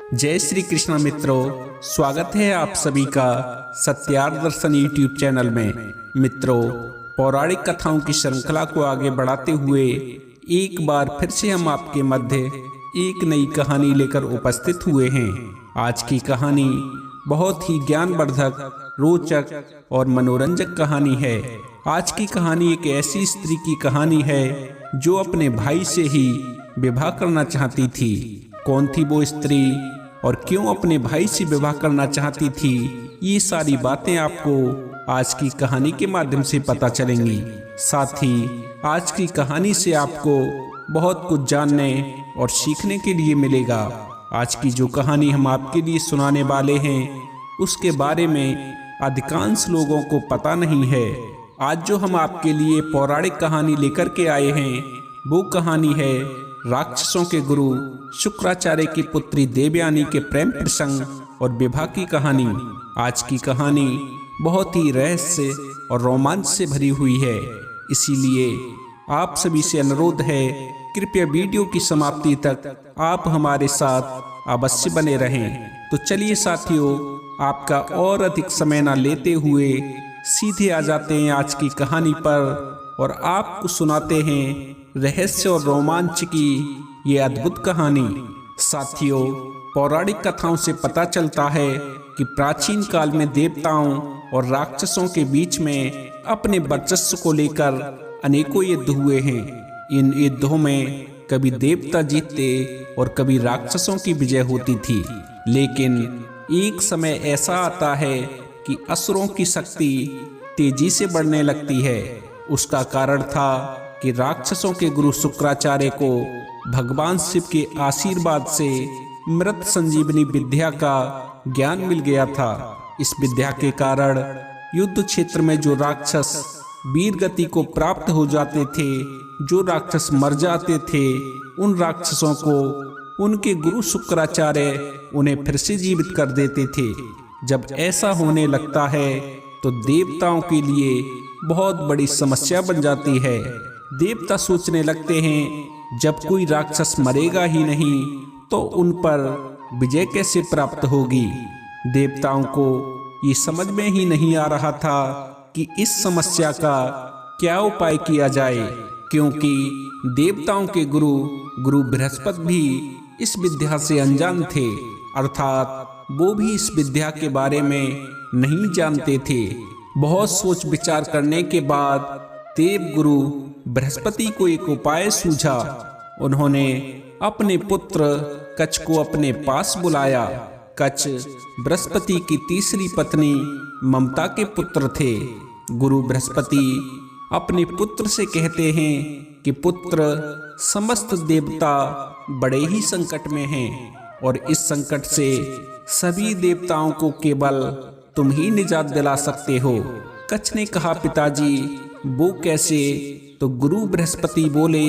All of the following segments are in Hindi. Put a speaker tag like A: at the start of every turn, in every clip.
A: जय श्री कृष्ण मित्रों, स्वागत है आप सभी का सत्यार्थ दर्शन यूट्यूब चैनल में। मित्रों, पौराणिक कथाओं की श्रृंखला को आगे बढ़ाते हुए एक बार फिर से हम आपके मध्य एक नई कहानी लेकर उपस्थित हुए हैं। आज की कहानी बहुत ही ज्ञानवर्धक, रोचक और मनोरंजक कहानी है। आज की कहानी एक ऐसी स्त्री की कहानी है जो अपने भाई से ही विवाह करना चाहती थी। कौन थी वो स्त्री और क्यों अपने भाई से विवाह करना चाहती थी, ये सारी बातें आपको आज की कहानी के माध्यम से पता चलेंगी। साथ ही आज की कहानी से आपको बहुत कुछ जानने और सीखने के लिए मिलेगा। आज की जो कहानी हम आपके लिए सुनाने वाले हैं उसके बारे में अधिकांश लोगों को पता नहीं है। आज जो हम आपके लिए पौराणिक कहानी लेकर के आए हैं वो कहानी है राक्षसों के गुरु शुक्राचार्य की पुत्री देवयानी के प्रेम प्रसंग और विवाह की कहानी। आज की कहानी बहुत ही रहस्य और रोमांच से भरी हुई है, इसीलिए आप सभी से अनुरोध है, कृपया वीडियो की समाप्ति तक आप हमारे साथ अवश्य बने रहें। तो चलिए साथियों, आपका और अधिक समय न लेते हुए सीधे आ जाते हैं आज की कहानी पर और आपको सुनाते हैं रहस्य और रोमांच की ये अद्भुत कहानी। साथियों, पौराणिक कथाओं से पता चलता है कि प्राचीन काल में देवताओं और राक्षसों के बीच में अपने वर्चस्व को लेकर अनेकों युद्ध हुए हैं। इन युद्धों में कभी देवता जीतते और कभी राक्षसों की विजय होती थी। लेकिन एक समय ऐसा आता है कि असुरों की शक्ति तेजी से बढ़ने लगती है। उसका कारण था कि राक्षसों के गुरु शुक्राचार्य को भगवान शिव के आशीर्वाद से मृत संजीवनी विद्या का ज्ञान मिल गया था। इस विद्या के कारण युद्ध क्षेत्र में जो राक्षस वीर गति को प्राप्त हो जाते थे, जो राक्षस मर जाते थे, उन राक्षसों को उनके गुरु शुक्राचार्य उन्हें फिर से जीवित कर देते थे। जब ऐसा होने लगता है तो देवताओं के लिए बहुत बड़ी समस्या बन जाती है। देवता सोचने लगते हैं जब कोई राक्षस मरेगा ही नहीं तो उन पर विजय कैसे प्राप्त होगी। देवताओं को ये समझ में ही नहीं आ रहा था कि इस समस्या का क्या उपाय किया जाए, क्योंकि देवताओं के गुरु बृहस्पति भी इस विद्या से अनजान थे, अर्थात वो भी इस विद्या के बारे में नहीं जानते थे। बहुत सोच विचार करने के बाद देव गुरु बृहस्पति को एक उपाय सूझा। उन्होंने अपने पुत्र कच्छ को अपने पास बुलाया। कच्छ बृहस्पति की तीसरी पत्नी ममता के पुत्र थे। गुरु बृहस्पति अपने पुत्र से कहते हैं कि पुत्र, समस्त देवता बड़े ही संकट में हैं और इस संकट से सभी देवताओं को केवल तुम ही निजात दिला सकते हो। कच्छ ने कहा, पिताजी वो कैसे? तो गुरु बृहस्पति बोले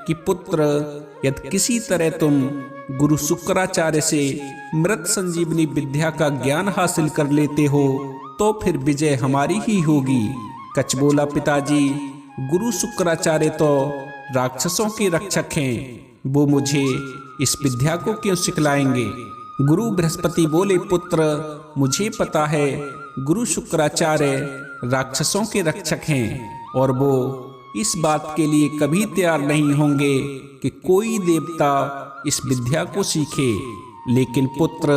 A: कि पुत्र, यदि किसी तरह तुम गुरु शुक्राचार्य से मृत संजीवनी विद्या का ज्ञान हासिल कर लेते हो तो फिर विजय हमारी ही होगी। कच्छ बोला, पिताजी गुरु शुक्राचार्य तो राक्षसों के रक्षक हैं, वो मुझे इस विद्या को क्यों सिखलाएंगे? गुरु बृहस्पति बोले, पुत्र मुझे पता है गुरु शुक्राचार्य राक्षसों के रक्षक हैं और वो इस बात के लिए कभी तैयार नहीं होंगे कि कोई देवता इस विद्या को सीखे। लेकिन पुत्र,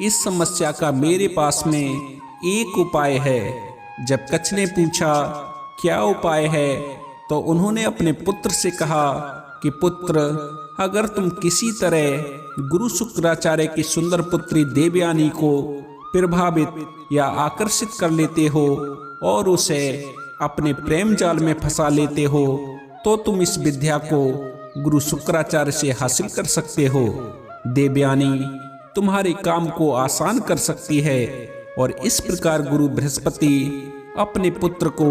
A: इस समस्या का मेरे पास में एक उपाय है। जब कच्छ ने पूछा क्या उपाय है तो उन्होंने अपने पुत्र से कहा कि पुत्र, अगर तुम किसी तरह गुरु शुक्राचार्य की सुंदर पुत्री देवयानी को प्रभावित या आकर्षित कर लेते हो और उसे अपने प्रेम जाल में फंसा लेते हो तो तुम इस विद्या को गुरु शुक्राचार्य से हासिल कर सकते हो। देवयानी तुम्हारे काम को आसान कर सकती है। और इस प्रकार गुरु बृहस्पति अपने पुत्र को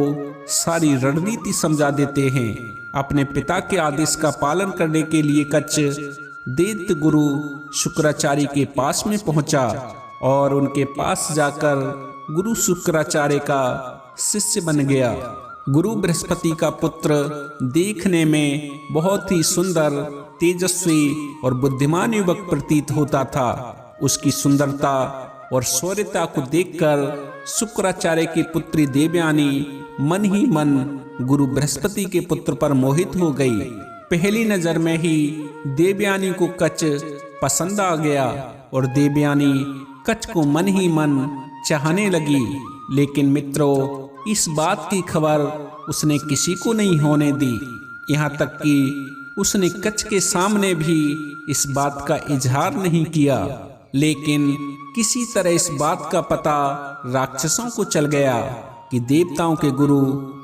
A: सारी रणनीति समझा देते हैं। अपने पिता के आदेश का पालन करने के लिए कच्छ दैत्य गुरु शुक्राचार्य के पास में पहुंचा और उनके पास जाकर गुरु शुक्राचार्य का शिष्य बन गया। गुरु बृहस्पति का पुत्र देखने में बहुत ही सुंदर, तेजस्वी और बुद्धिमान युवक प्रतीत होता था। उसकी सुंदरता और शौर्यता को देखकर शुक्राचार्य की पुत्री देवयानी मन ही मन गुरु बृहस्पति के पुत्र पर मोहित हो गई। पहली नजर में ही देवयानी को कच पसंद आ गया और देवयानी कच को मन ही मन चाहने लगी। लेकिन मित्रों, इस बात की खबर उसने किसी को नहीं होने दी। यहाँ तक कि उसने कच के सामने भी इस बात का इजहार नहीं किया। लेकिन किसी तरह इस बात का पता राक्षसों को चल गया कि देवताओं के गुरु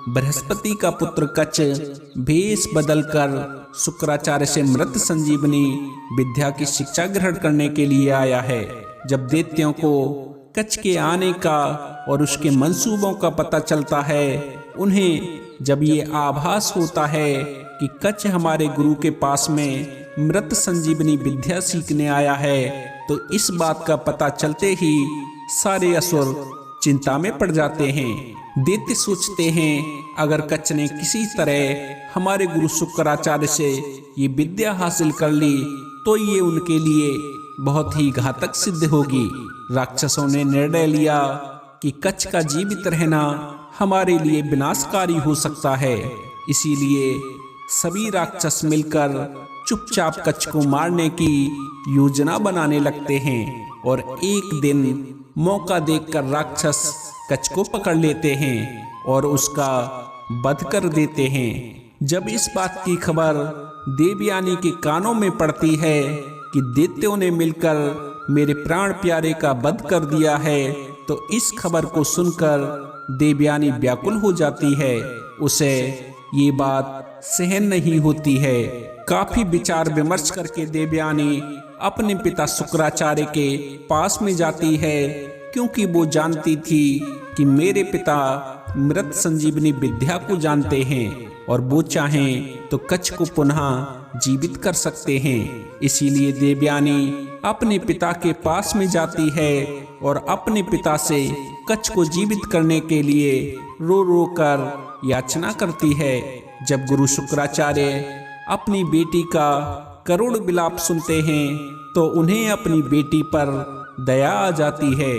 A: बृहस्पति का पुत्र कच भेष बदलकर शुक्राचार्य से मृत संजीवनी विद्या की शिक्षा ग्रहण करने के लिए आया है। जब दैत्यों को कच के आने का और उसके मंसूबों का पता चलता है, उन्हें जब ये आभास होता है कि कच हमारे गुरु के पास में मृत संजीवनी विद्या सीखने आया है, तो इस बात का पता चलते ही सारे असुर चिंता में पड़ जाते हैं। दैत्य सोचते हैं अगर कच ने किसी तरह हमारे गुरु शुक्राचार्य से ये विद्या हासिल कर ली तो ये उनके लिए बहुत ही घातक सिद्ध होगी। राक्षसों ने निर्णय लिया कि कच का जीवित रहना हमारे लिए विनाशकारी हो सकता है। इसीलिए सभी राक्षस मिलकर चुपचाप कच को मारने की योजना बनाने लगते हैं और एक दिन मौका देखकर राक्षस कच को पकड़ लेते हैं और उसका वध कर देते हैं। जब इस बात की खबर देवयानी के कानों में पड़ती है कि दैत्यों ने मिलकर मेरे प्राण प्यारे का वध कर दिया है, तो इस खबर को सुनकर देवयानी व्याकुल हो जाती है। उसे ये बात सहन नहीं होती है। काफी विचार विमर्श करके देवयानी अपने पिता शुक्राचार्य के पास में जाती है, क्योंकि वो जानती थी कि मेरे पिता मृत संजीवनी विद्या को जानते हैं और वो चाहें तो कच को पुनः जीवित कर सकते हैं। इसीलिए देवयानी अपने पिता के पास में जाती है और अपने पिता से कच को जीवित करने के लिए रो रो कर याचना करती है। जब गुरु शुक्राचार्य अपनी बेटी का करुण विलाप सुनते हैं तो उन्हें अपनी बेटी पर दया आ जाती है।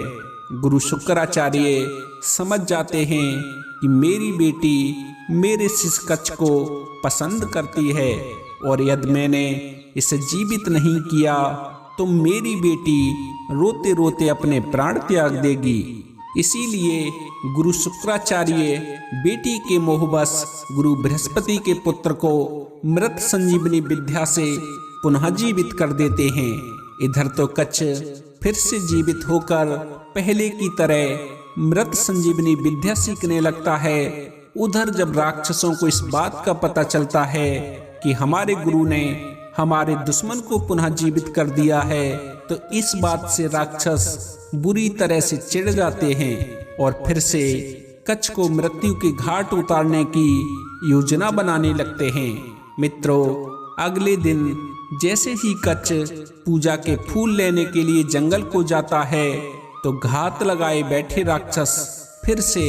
A: गुरु शुक्राचार्य समझ जाते हैं कि मेरी बेटी मेरे शिष्य कच को पसंद करती है और यदि मैंने इसे जीवित नहीं किया तो मेरी बेटी रोते रोते अपने प्राण त्याग देगी। इसीलिए गुरु शुक्राचार्य बेटी के मोहबस गुरु बृहस्पति के पुत्र को मृत संजीवनी विद्या से पुनः जीवित कर देते हैं। इधर तो कच फिर से जीवित होकर पहले की तरह मृत संजीवनी विद्या सीखने लगता है। उधर जब राक्षसों को इस बात का पता चलता है कि हमारे गुरु ने हमारे दुश्मन को पुनः जीवित कर दिया है, तो इस बात से राक्षस बुरी तरह से चिढ़ जाते हैं और फिर से कच को मृत्यु के घाट उतारने की योजना बनाने लगते हैं। मित्रों, अगले दिन जैसे ही कच पूजा के फूल लेने के लिए जंगल को जाता है, तो घात लगाए बैठे राक्षस फिर से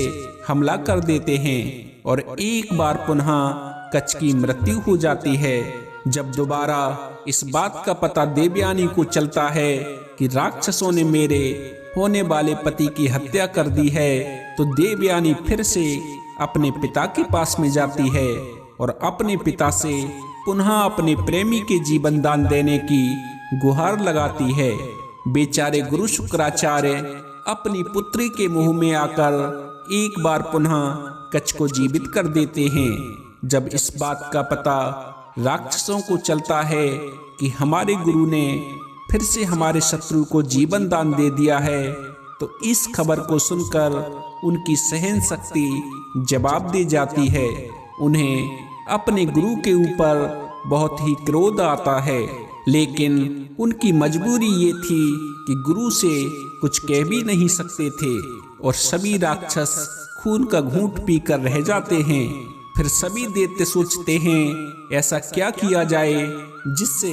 A: हमला कर देते हैं और एक बार पुनः कच की मृत्यु हो जाती है। जब दोबारा इस बात का पता देवयानी को चलता है कि राक्षसों ने मेरे होने वाले पति की हत्या कर दी है, तो देवयानी फिर से अपने पिता के पास में जाती है और अपने पिता से पुनः अपने प्रेमी के जीवन दान देने की गुहार लगाती है। बेचारे गुरु शुक्राचार्य अपनी पुत्री के मुंह में आकर एक बार पुनः कच को जीवित कर देते हैं। जब इस बात का पता राक्षसों को चलता है कि हमारे गुरु ने फिर से हमारे शत्रु को जीवन दान दे दिया है, तो इस खबर को सुनकर उनकी सहन शक्ति जवाब दे जाती है। उन्हें अपने गुरु के ऊपर बहुत ही क्रोध आता है, लेकिन उनकी मजबूरी ये थी कि गुरु से कुछ कह भी नहीं सकते थे और सभी राक्षस खून का घूंट पीकर रह जाते हैं। फिर सभी दैत्य सोचते हैं ऐसा क्या किया जाए जिससे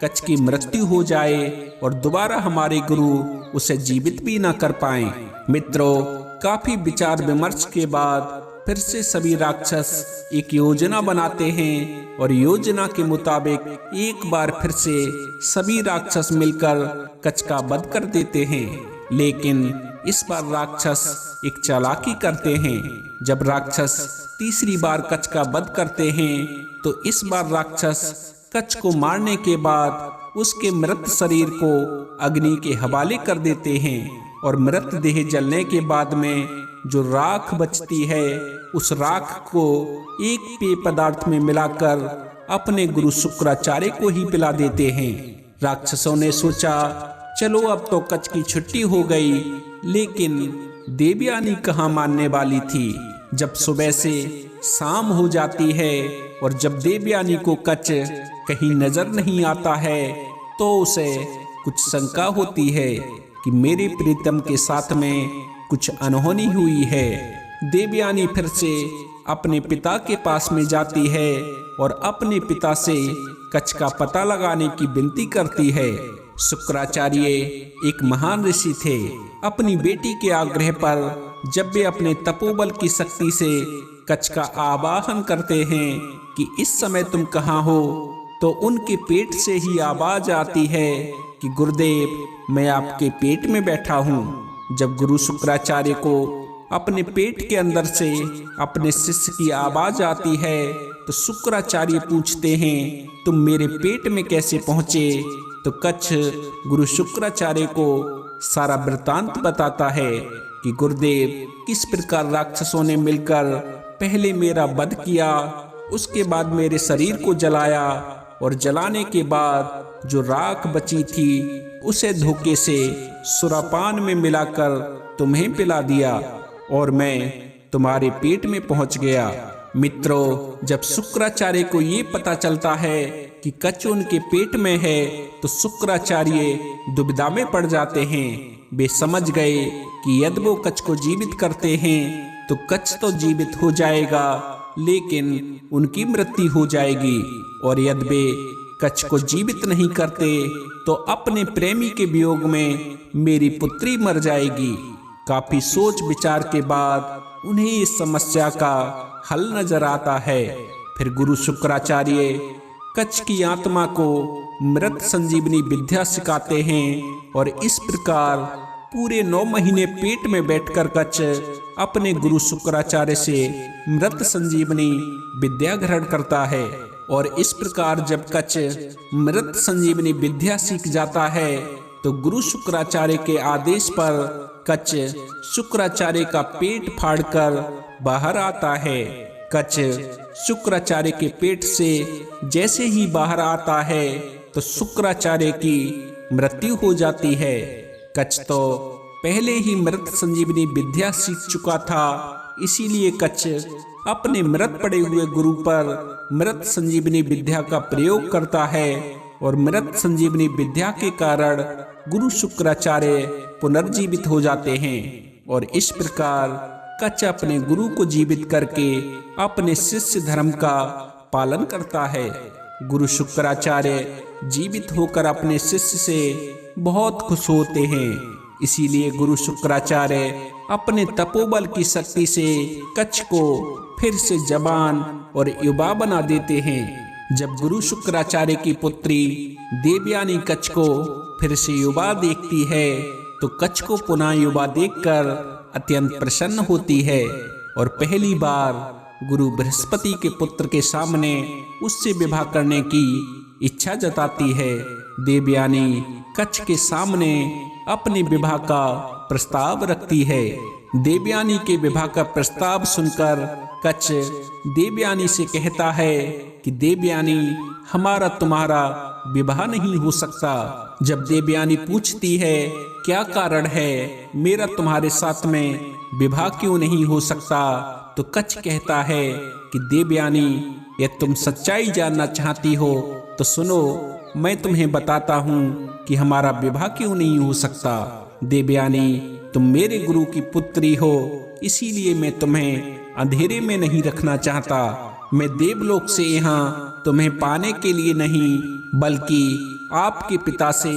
A: कच की मृत्यु हो जाए और दोबारा हमारे गुरु उसे जीवित भी ना कर पाएं। मित्रों, काफी विचार विमर्श के बाद फिर से सभी राक्षस एक योजना बनाते हैं और योजना के मुताबिक एक बार फिर से सभी राक्षस मिलकर कच्छ का वध कर देते हैं। लेकिन इस बार राक्षस एक चालाकी करते हैं। जब राक्षस तीसरी बार कच्छ का वध करते हैं तो इस बार राक्षस कच्छ को मारने के बाद उसके मृत शरीर को अग्नि के हवाले कर देते हैं और मृत देह जलने के बाद में जो राख बचती है उस राख को एक पेय पदार्थ में मिलाकर अपने गुरु शुक्राचार्य को ही पिला देते हैं। राक्षसों ने सोचा चलो अब तो कच्छ की छुट्टी हो गई, लेकिन देवयानी कहाँ मानने वाली थी। जब सुबह से शाम हो जाती है और जब देवयानी को कच्छ कहीं नजर नहीं आता है तो उसे कुछ शंका होती है कि मेरे प्रीतम के साथ में कुछ अनहोनी हुई है। देवयानी फिर से अपने पिता के पास में जाती है और अपने पिता से कच्छ का पता लगाने की विनती करती है। शुक्राचार्य एक महान ऋषि थे। अपनी बेटी के आग्रह पर जब वे अपने तपोबल की शक्ति से कच्छ का आवाहन करते हैं कि इस समय तुम कहाँ हो, तो उनके पेट से ही आवाज आती है कि गुरुदेव मैं आपके पेट में बैठा हूँ। जब गुरु शुक्राचार्य को अपने पेट के अंदर से अपने शिष्य की आवाज आती है तो शुक्राचार्य पूछते हैं तुम मेरे पेट में कैसे पहुँचे। तो कच्छ गुरु शुक्राचार्य को सारा वृतांत बताता है कि गुरुदेव किस प्रकार राक्षसों ने मिलकर पहले मेरा वध किया, उसके बाद मेरे शरीर को जलाया और जलाने के बाद जो राख बची थी उसे धोखे से सुरापान में मिलाकर तुम्हें पिला दिया और मैं तुम्हारे पेट में पहुंच गया। मित्रों, जब शुक्राचार्य को ये पता चलता है कि कच्छ उनके पेट में है तो शुक्राचार्य दुविधा में पड़ जाते हैं। वे समझ गए कि यदि वो कच्छ को जीवित करते हैं तो कच्छ तो जीवित हो जाएगा, लेकिन उनकी मृत्यु हो जाएगी, और यदि वे कच्छ को जीवित नहीं करते तो अपने प्रेमी के वियोग में मेरी पुत्री मर जाएगी। काफी सोच विचार के बाद उन्हें इस समस्या का हल नजर आता है। फिर गुरु शुक्राचार्य कच्छ की आत्मा को मृत संजीवनी विद्या सिखाते हैं और इस प्रकार पूरे 9 महीने पेट में बैठकर कच्छ अपने गुरु शुक्राचार्य से मृत संजीवनी विद्या ग्रहण करता है। और इस प्रकार जब कच्छ मृत संजीवनी विद्या सीख जाता है तो गुरु शुक्राचार्य के आदेश पर कच्छ शुक्राचार्य का पेट फाड़कर बाहर आता है। कच्छ शुक्राचार्य के पेट से जैसे ही बाहर आता है तो शुक्राचार्य की मृत्यु हो जाती है। कच्छ तो पहले ही मृत संजीवनी विद्या सीख चुका था, इसीलिए कच्छ अपने मृत पड़े हुए गुरु पर मृत संजीवनी विद्या का प्रयोग करता है और मृत संजीवनी विद्या के कारण गुरु शुक्राचार्य पुनर्जीवित हो जाते हैं। और इस प्रकार कच्छ अपने गुरु को जीवित करके अपने शिष्य धर्म का पालन करता है। गुरु शुक्राचार्य जीवित होकर अपने शिष्य से बहुत खुश होते हैं, इसीलिए गुरु शुक्राचार्य अपने तपोबल की शक्ति से कच्छ को फिर से जवान और युवा बना देते हैं। जब गुरु शुक्राचार्य की पुत्री देवयानी कच्छ को फिर से युवा देखती है तो कच्छ को पुनः युवा देखकर अत्यंत प्रसन्न होती है और पहली बार गुरु बृहस्पति के पुत्र के सामने उससे विवाह करने की इच्छा जताती है। देवयानी कच्छ के सामने अपने विवाह का प्रस्ताव रखती है। देवयानी के विवाह का प्रस्ताव सुनकर कच्छ देवयानी से कहता है कि देवयानी हमारा तुम्हारा विवाह नहीं हो सकता। जब देवयानी पूछती है क्या कारण है, मेरा तुम्हारे साथ में विवाह क्यों नहीं हो सकता, तो कच्छ कहता है कि देवयानी यदि तुम सच्चाई जानना चाहती हो तो सुनो, मैं तुम्हें बताता हूँ कि हमारा विवाह क्यों नहीं हो सकता। देवयानी तुम मेरे गुरु की पुत्री हो, इसीलिए मैं तुम्हें अंधेरे में नहीं रखना चाहता। मैं देवलोक से यहाँ तुम्हें पाने के लिए नहीं बल्कि आपके पिता से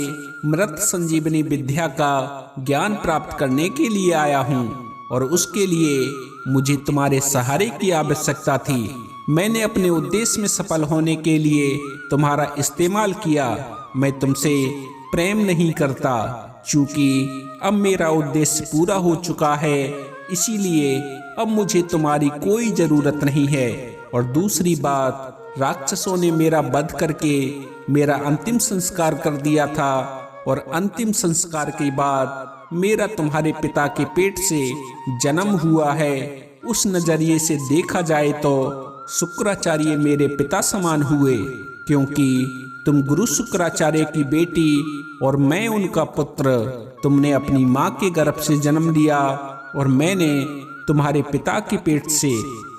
A: मृत संजीवनी विद्या का ज्ञान प्राप्त करने के लिए आया हूँ। और उसके लिए मुझे तुम्हारे सहारे की आवश्यकता थी। मैंने अपने उद्देश्य में सफल होने के लिए तुम्हारा इस्तेमाल किया। मैं तुमसे प्रेम नहीं करता, क्योंकि अब मेरा उद्देश्य पूरा हो चुका है, इसीलिए अब मुझे तुम्हारी कोई जरूरत नहीं है। और दूसरी बात, राक्षसों ने मेरा वध करके मेरा अंतिम संस्कार कर दिया था, और अंतिम संस्कार के बाद मेरा तुम्हारे पिता के पेट से जन्म हुआ है। उस नजरिए से देखा जाए तो शुक्राचार्य मेरे पिता समान हुए, क्योंकि तुम गुरु शुक्राचार्य की बेटी और मैं उनका पुत्र। तुमने अपनी माँ के गर्भ से जन्म लिया और मैंने तुम्हारे पिता के पेट से।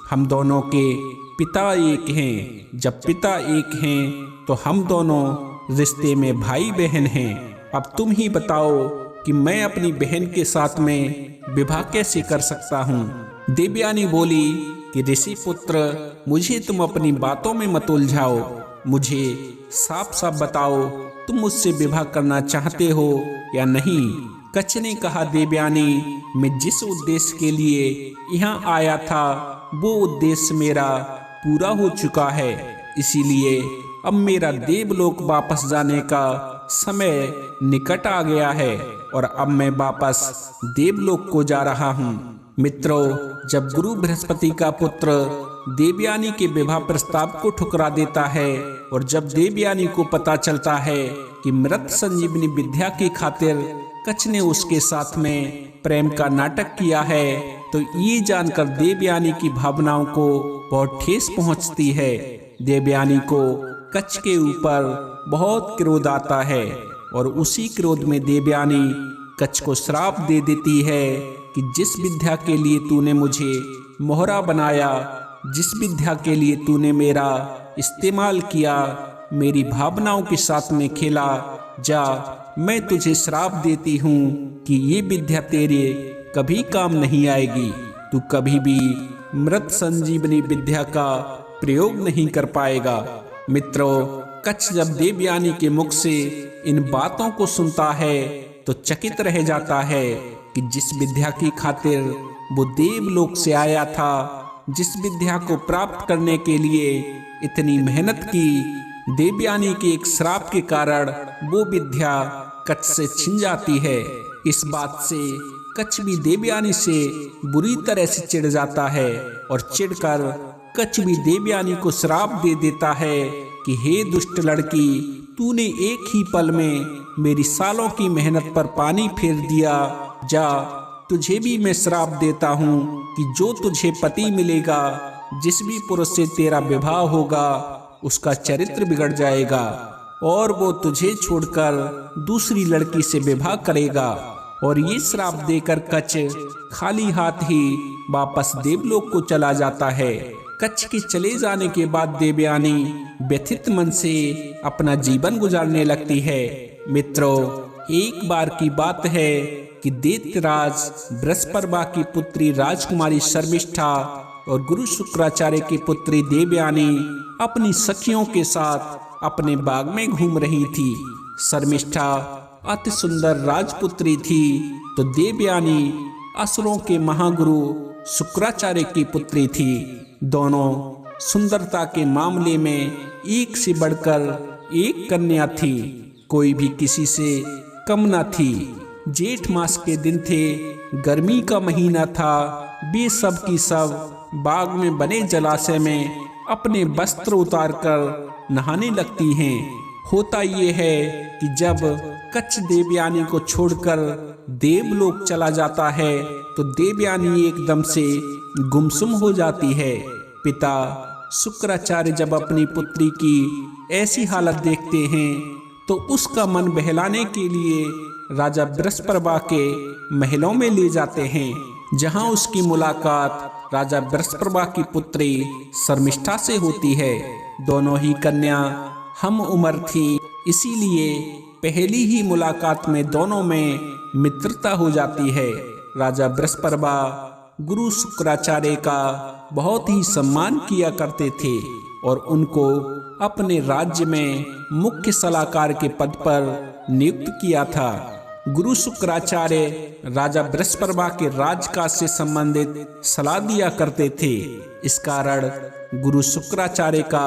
A: हम दोनों के पिता एक हैं। जब पिता एक हैं तो हम दोनों रिश्ते में भाई बहन हैं। अब तुम ही बताओ कि मैं अपनी बहन के साथ में विवाह कैसे कर सकता हूँ। देवयानी बोली कि ऋषि पुत्र, मुझे तुम अपनी बातों में मत उलझाओ। मुझे साफ साफ बताओ, तुम मुझसे विवाह करना चाहते हो या नहीं। कच्छ ने कहा, देवयानी, मैं जिस उद्देश्य के लिए यहाँ आया था वो उद्देश्य मेरा पूरा हो चुका है, इसीलिए अब मेरा देवलोक वापस जाने का समय निकट आ गया है और अब मैं वापस देवलोक को जा रहा हूँ। मित्रों, जब गुरु बृहस्पति का पुत्र देवयानी के विवाह प्रस्ताव को ठुकरा देता है और जब देवयानी को पता चलता है कि मृत संजीवनी विद्या की खातिर कच्छ ने उसके साथ में प्रेम का नाटक किया है, तो ये जानकर देवयानी की भावनाओं को बहुत ठेस पहुंचती है। देवयानी को कच्छ के ऊपर बहुत क्रोध आता है और उसी क्रोध में देवयानी कच्छ को श्राप दे देती है कि जिस विद्या के लिए तूने मुझे मोहरा बनाया, जिस विद्या के लिए तूने मेरा इस्तेमाल किया, मेरी भावनाओं के साथ में खेला, जा, मैं तुझे श्राप देती हूँ कि ये विद्या तेरे कभी काम नहीं आएगी। तू कभी भी मृत संजीवनी विद्या का प्रयोग नहीं कर पाएगा। मित्रों, कच्छ जब देवयानी के मुख से इन बातों को सुनता है तो चकित रह जाता है कि जिस विद्या की खातिर वो देवलोक से आया था, जिस विद्या को प्राप्त करने के लिए इतनी मेहनत की, देवयानी के एक श्राप के कारण वो विद्या कच्छ से छिन जाती है। इस बात से कच्छ भी देवयानी से बुरी तरह से चिढ़ जाता है और चिढ़कर कच्छ भी देवयानी को श्राप दे देता है कि हे दुष्ट लड़की, तूने एक ही पल में मेरी सालों की मेहनत पर पानी फेर दिया। जा, तुझे भी मैं श्राप देता हूँ कि जो तुझे पति मिलेगा, जिस भी पुरुष से तेरा विवाह होगा, उसका चरित्र बिगड़ जाएगा और वो तुझे छोड़कर दूसरी लड़की से विवाह करेगा। और ये श्राप देकर कच्छ खाली हाथ ही वापस देवलोक को चला जाता है। कच्छ के चले जाने के बाद देवयानी व्यथित मन से अपना जीवन गुजारने लगती है। मित्रों, एक बार की बात है कि दैत्यराज बृहस्पति की पुत्री राजकुमारी शर्मिष्ठा और गुरु शुक्राचार्य की पुत्री देवयानी अपनी सखियों के साथ अपने बाग में घूम रही थी। शर्मिष्ठा अति सुंदर राजपुत्री थी तो देवयानी असुरों के महागुरु शुक्राचार्य की पुत्री थी। दोनों सुंदरता के मामले में एक से बढ़कर एक कन्या थी, कोई भी किसी से कम न थी। जेठ मास के दिन थे, गर्मी का महीना था। वे सब की सब बाग में बने जलाशय में अपने वस्त्र उतारकर नहाने लगती हैं। होता ये है कि जब कच्छ देवयानी को छोड़कर देवलोक चला जाता है तो देवयानी एकदम से गुमसुम हो जाती है। पिता शुक्राचार्य जब अपनी पुत्री की ऐसी हालत देखते हैं तो उसका मन बहलाने के लिए राजा बृहस्पति के महलों में ले जाते हैं, जहां उसकी मुलाकात राजा बृहस्पति की पुत्री शर्मिष्ठा से होती है। दोनों ही कन्या हम उम्र थी, इसीलिए पहली ही मुलाकात में दोनों में मित्रता हो जाती है। राजा बृहस्पति गुरु शुक्राचार्य का बहुत ही सम्मान किया करते थे और उनको अपने राज्य में मुख्य सलाहकार के पद पर नियुक्त किया था। गुरु शुक्राचार्य राजा बृहस्पति के राजकाज से संबंधित सलाह दिया करते थे। इस कारण गुरु शुक्राचार्य का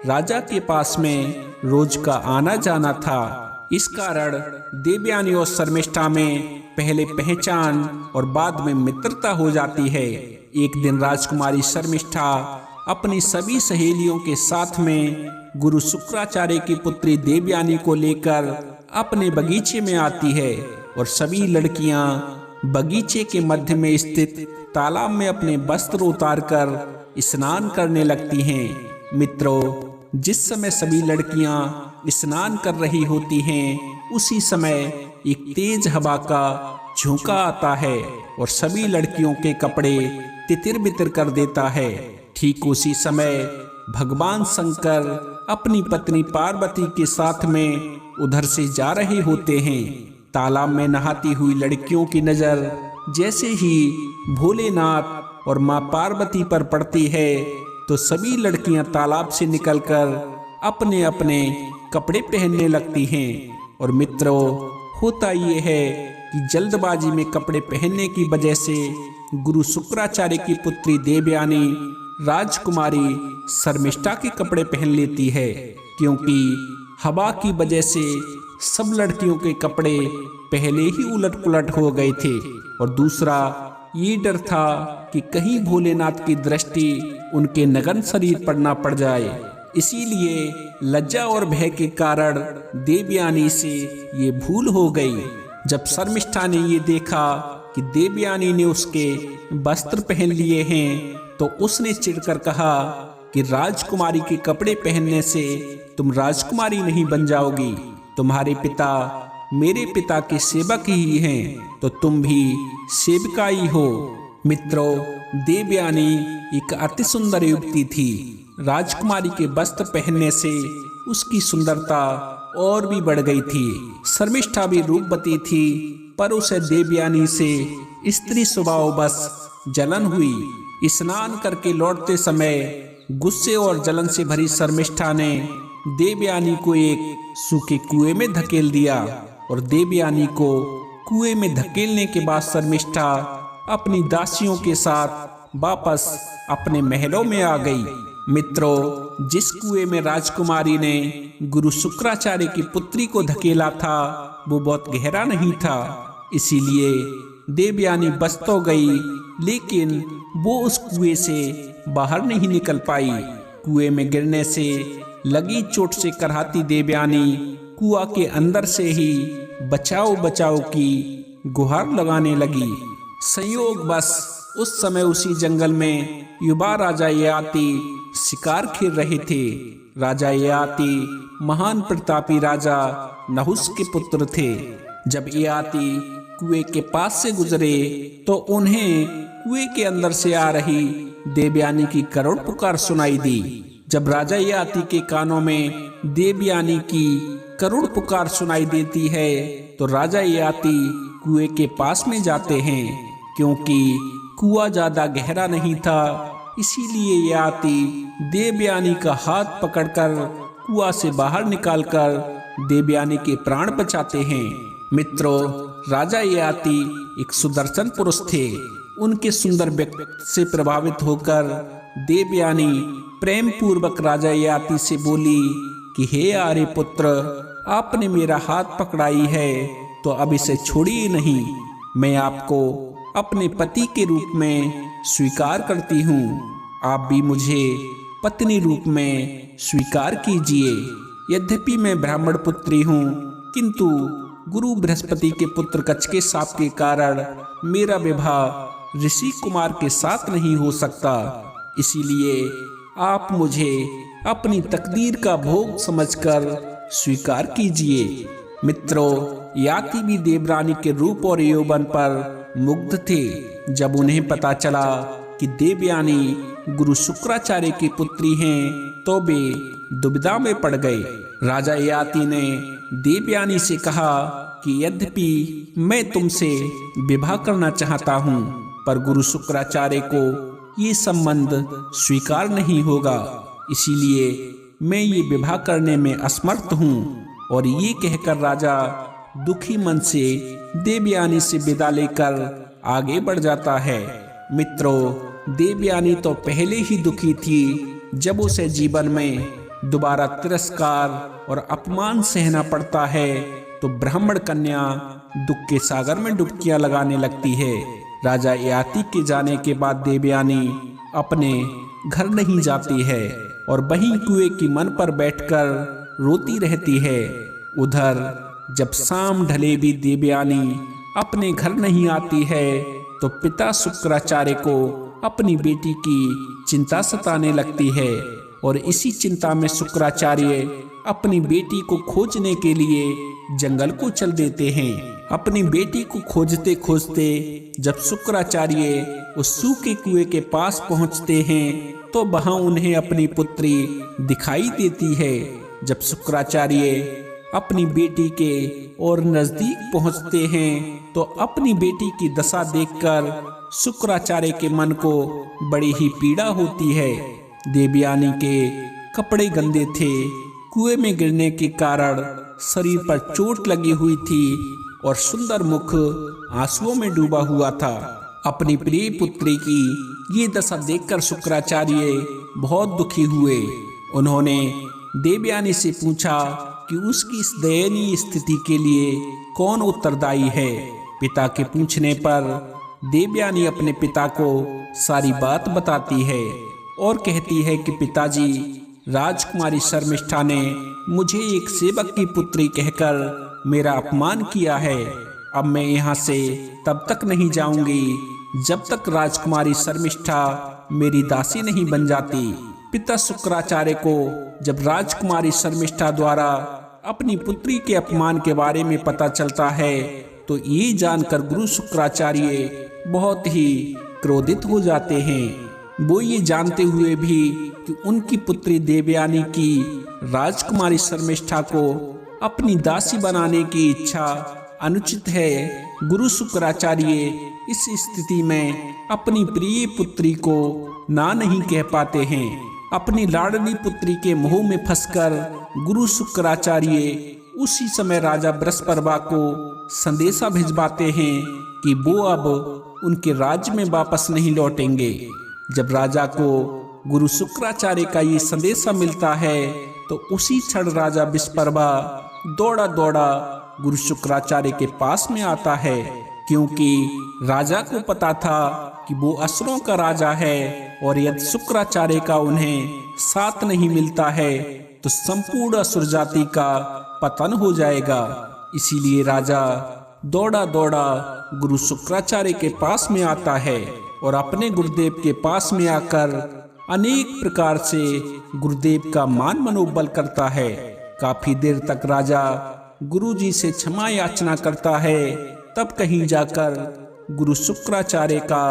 A: राजा के पास में रोज का आना जाना था। इस कारण देवयानी और शर्मिष्ठा में पहले पहचान और बाद में मित्रता हो जाती है। एक दिन राजकुमारी शर्मिष्ठा अपनी सभी सहेलियों के साथ में गुरु शुक्राचार्य की पुत्री देवयानी को लेकर अपने बगीचे में आती है और सभी लड़कियां बगीचे के मध्य में स्थित तालाब में अपने वस्त्र उतारकर स्नान करने लगती हैं। मित्रों, जिस समय सभी लड़कियां स्नान कर रही होती हैं, उसी समय एक तेज हवा का झोंका आता है और सभी लड़कियों के कपड़े तितिर बितिर कर देता है। ठीक उसी समय भगवान शंकर अपनी पत्नी पार्वती के साथ में उधर से जा रहे होते हैं। तालाब में नहाती हुई लड़कियों की नजर जैसे ही भोलेनाथ और मां पार्वती पर पड़ती है तो सभी लड़कियां तालाब से निकलकर अपने अपने कपड़े पहनने लगती हैं। और मित्रों, होता ये है कि जल्दबाजी में कपड़े पहनने की वजह से गुरु शुक्राचार्य की पुत्री देवयानी राजकुमारी शर्मिष्ठा के कपड़े पहन लेती है, क्योंकि हवा की वजह से सब लड़कियों के कपड़े पहले ही उलट पुलट हो गए थे। और दूसरा ये डर था कि कहीं भोलेनाथ की दृष्टि उनके नग्न शरीर पर ना पड़ जाए। इसीलिए लज्जा और भय के कारण देवयानी से ये भूल हो गई। जब शर्मिष्ठा ने ये देखा कि देवयानी ने उसके वस्त्र पहन लिए हैं तो उसने चिढ़कर कहा कि राजकुमारी के कपड़े पहनने से तुम राजकुमारी नहीं बन जाओगी। तुम्हारे पिता मेरे पिता के सेवक ही हैं, तो तुम भी सेविका ही हो। मित्रों, देवयानी एक अति सुंदर युवती थी। राजकुमारी के वस्त्र पहनने से उसकी सुंदरता और भी बढ़ गई थी। शर्मिष्ठा भी रूपवती थी, पर उसे देवयानी से स्त्री स्वभाव बस जलन हुई। स्नान करके लौटते समय गुस्से और जलन से भरी शर्मिष्ठा ने देवयानी को एक सूखे कुएं में धकेल दिया। और देवयानी को कुएं में धकेलने के बाद शर्मिष्ठा अपनी दासियों के साथ वापस अपने महलों में आ गई। मित्रों, जिस कुएं में राजकुमारी ने गुरु शुक्राचार्य की पुत्री को धकेला था वो बहुत गहरा नहीं था, इसीलिए देवयानी बच तो गई, लेकिन वो उस कुएं से बाहर नहीं निकल पाई। कुएं में गिरने से लगी चोट से करहाती देवयानी कुआं के अंदर से ही बचाओ बचाओ की गुहार लगाने लगी। संयोग बस उस समय उसी जंगल में युवा राजा ययाति शिकार खेल रहे थे। राजा ययाति महान प्रतापी राजा नहुस के पुत्र थे। जब ययाति कुएं के पास से गुजरे तो उन्हें कुएं के अंदर से आ रही देवयानी की करुण पुकार सुनाई दी। जब राजा ययाति के कानों में देवयानी की करुण पुकार सुनाई देती है तो राजा ययाति कुएं के पास में जाते हैं। क्योंकि कुआं ज्यादा गहरा नहीं था, इसीलिए ययाति देवयानी का हाथ पकड़कर कुआं से बाहर निकालकर देवयानी के प्राण बचाते हैं। मित्रों, राजा ययाति एक सुदर्शन पुरुष थे। उनके सुंदर व्यक्तित्व से प्रभावित होकर देवयानी प्रेम पूर्वक राजा ययाति से बोली कि हे आर्य पुत्र, आपने मेरा हाथ पकड़ाई है तो अब इसे छोड़िए नहीं। मैं आपको अपने पति के रूप में स्वीकार करती हूँ। आप भी मुझे पत्नी रूप में स्वीकार कीजिए। यद्यपि मैं ब्राह्मण पुत्री हूँ, किंतु गुरु बृहस्पति के पुत्र कच्छ के साप के कारण मेरा विवाह ऋषि कुमार के साथ नहीं हो सकता। इसीलिए आप मुझे अपनी तकदीर का भोग समझकर स्वीकार कीजिए। मित्रों, ययाति भी देवरानी के रूप और यौवन पर मुग्ध थे। जब उन्हें पता चला कि देवयानी गुरु शुक्राचार्य की पुत्री हैं तो वे दुविधा में पड़ गए। राजा ययाति ने देवयानी से कहा कि यद्यपि मैं तुमसे विवाह करना चाहता हूँ, पर गुरु शुक्राचार्य को ये संबंध स्वीकार नहीं होगा, इसीलिए मैं ये विवाह करने में असमर्थ हूँ। और ये कहकर राजा दुखी मन से देवयानी से विदा लेकर आगे बढ़ जाता है। मित्रों, देवयानी तो पहले ही दुखी थी जब उसे जीवन में दोबारा तिरस्कार और अपमान सहना पड़ता है, तो ब्राह्मण कन्या दुख के सागर में डुबकियां लगाने लगती है। राजा ययाति के जाने के बाद देवयानी अपने घर नहीं जाती है और वहीं कुएं की मन पर बैठकर रोती रहती है। उधर जब शाम ढले भी देवयानी अपने घर नहीं आती है, तो पिता शुक्राचार्य को अपनी बेटी की चिंता सताने लगती है और इसी चिंता में शुक्राचार्य अपनी बेटी को खोजने के लिए जंगल को चल देते हैं। अपनी बेटी को खोजते खोजते जब शुक्राचार्य उस सूखे कुएं के पास पहुंचते हैं, तो वहां उन्हें अपनी पुत्री दिखाई देती है। जब शुक्राचार्य अपनी बेटी के और नजदीक पहुंचते हैं, तो अपनी बेटी की दशा देखकर शुक्राचार्य के मन को बड़ी ही पीड़ा होती है। देवयानी के कपड़े गंदे थे, कुएं में गिरने के कारण शरीर पर चोट लगी हुई थी और सुंदर मुख आंसुओं में डूबा हुआ था। अपनी प्रिय पुत्री की ये दशा देखकर शुक्राचार्य बहुत दुखी हुए। उन्होंने देवयानी से पूछा कि उसकी इस दयनीय स्थिति के लिए कौन उत्तरदायी है। पिता के पूछने पर देवयानी अपने पिता को सारी बात बताती है और कहती है कि पिताजी, राजकुमारी शर्मिष्ठा ने मुझे एक सेवक की पुत्री कहकर मेरा अपमान किया है। अब मैं यहाँ से तब तक नहीं जाऊंगी जब तक राजकुमारी शर्मिष्ठा मेरी दासी नहीं बन जाती। पिता शुक्राचार्य को जब राजकुमारी शर्मिष्ठा द्वारा अपनी पुत्री के अपमान के बारे में पता चलता है, तो ये जानकर गुरु शुक्राचार्य बहुत ही क्रोधित हो जाते हैं। वो ये जानते हुए भी कि उनकी पुत्री देवयानी की राजकुमारी शर्मिष्ठा को अपनी दासी बनाने की इच्छा अनुचित है, गुरु शुक्राचार्य इस स्थिति में अपनी प्रिय पुत्री को ना नहीं कह पाते हैं। अपनी लाडली पुत्री के मोह में फंसकर गुरु शुक्राचार्य उसी समय राजा बृहस्पति को संदेशा भिजवाते हैं कि वो अब उनके राज्य में वापस नहीं लौटेंगे। जब राजा को गुरु शुक्राचार्य का ये संदेशा मिलता है, तो उसी क्षण राजा बृहस्पति दौड़ा दौड़ा गुरु शुक्राचार्य के पास में आता है, क्योंकि राजा को पता था कि वो असुरों का राजा है और यदि शुक्राचार्य का उन्हें साथ नहीं मिलता है तो संपूर्ण असुर जाति का पतन हो जाएगा। इसीलिए राजा दौड़ा दौड़ा गुरु शुक्राचार्य के पास में आता है और अपने गुरुदेव के पास में आकर अनेक प्रकार से गुरुदेव का मान मनोबल करता है। काफी देर तक राजा गुरुजी से क्षमा याचना करता है, तब कहीं जाकर गुरु शुक्राचार्य का